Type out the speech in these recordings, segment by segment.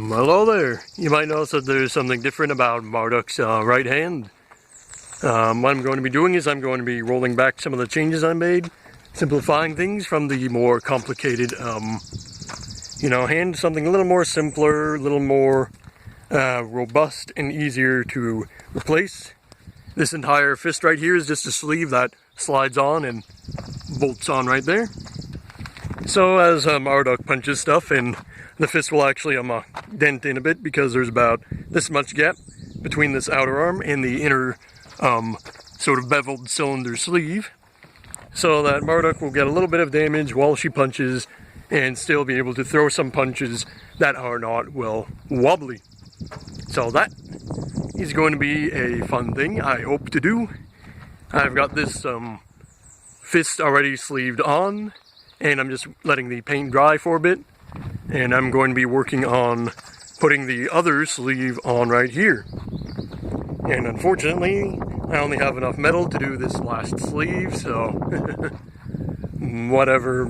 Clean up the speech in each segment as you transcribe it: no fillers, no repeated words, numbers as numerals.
Hello there. You might notice that there's something different about Marduk's right hand. What I'm going to be doing is I'm going to be rolling back some of the changes I made, simplifying things from the more complicated, hand, something a little more simpler, a little more robust and easier to replace. This entire fist right here is just a sleeve that slides on and bolts on right there. So as Marduk punches stuff, and the fist will actually dent in a bit because there's about this much gap between this outer arm and the inner sort of beveled cylinder sleeve, so that Marduk will get a little bit of damage while she punches and still be able to throw some punches that are not, well, wobbly. So that is going to be a fun thing I hope to do. I've got this fist already sleeved on, and I'm just letting the paint dry for a bit, and I'm going to be working on putting the other sleeve on right here. And unfortunately, I only have enough metal to do this last sleeve, so whatever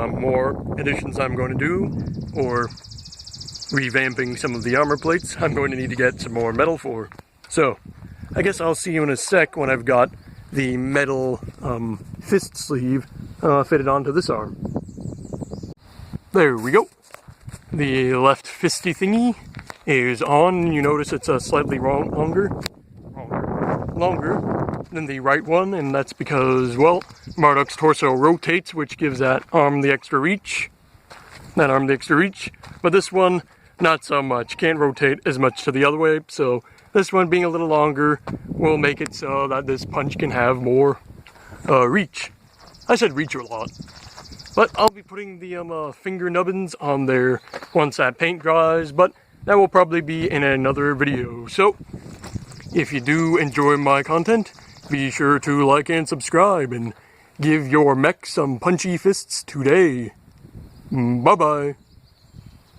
more additions I'm going to do, or revamping some of the armor plates, I'm going to need to get some more metal for. So, I guess I'll see you in a sec when I've got the metal fist sleeve fitted onto this arm. There we go. The left fisty thingy is on. You notice it's slightly longer than the right one, and that's because, well, Marduk's torso rotates, which gives that arm the extra reach. But this one, not so much. Can't rotate as much to the other way, so this one being a little longer will make it so that this punch can have more reach. I said reach a lot. But I'll be putting the finger nubbins on there once that paint dries, but that will probably be in another video. So, if you do enjoy my content, be sure to like and subscribe, and give your mech some punchy fists today. Bye-bye.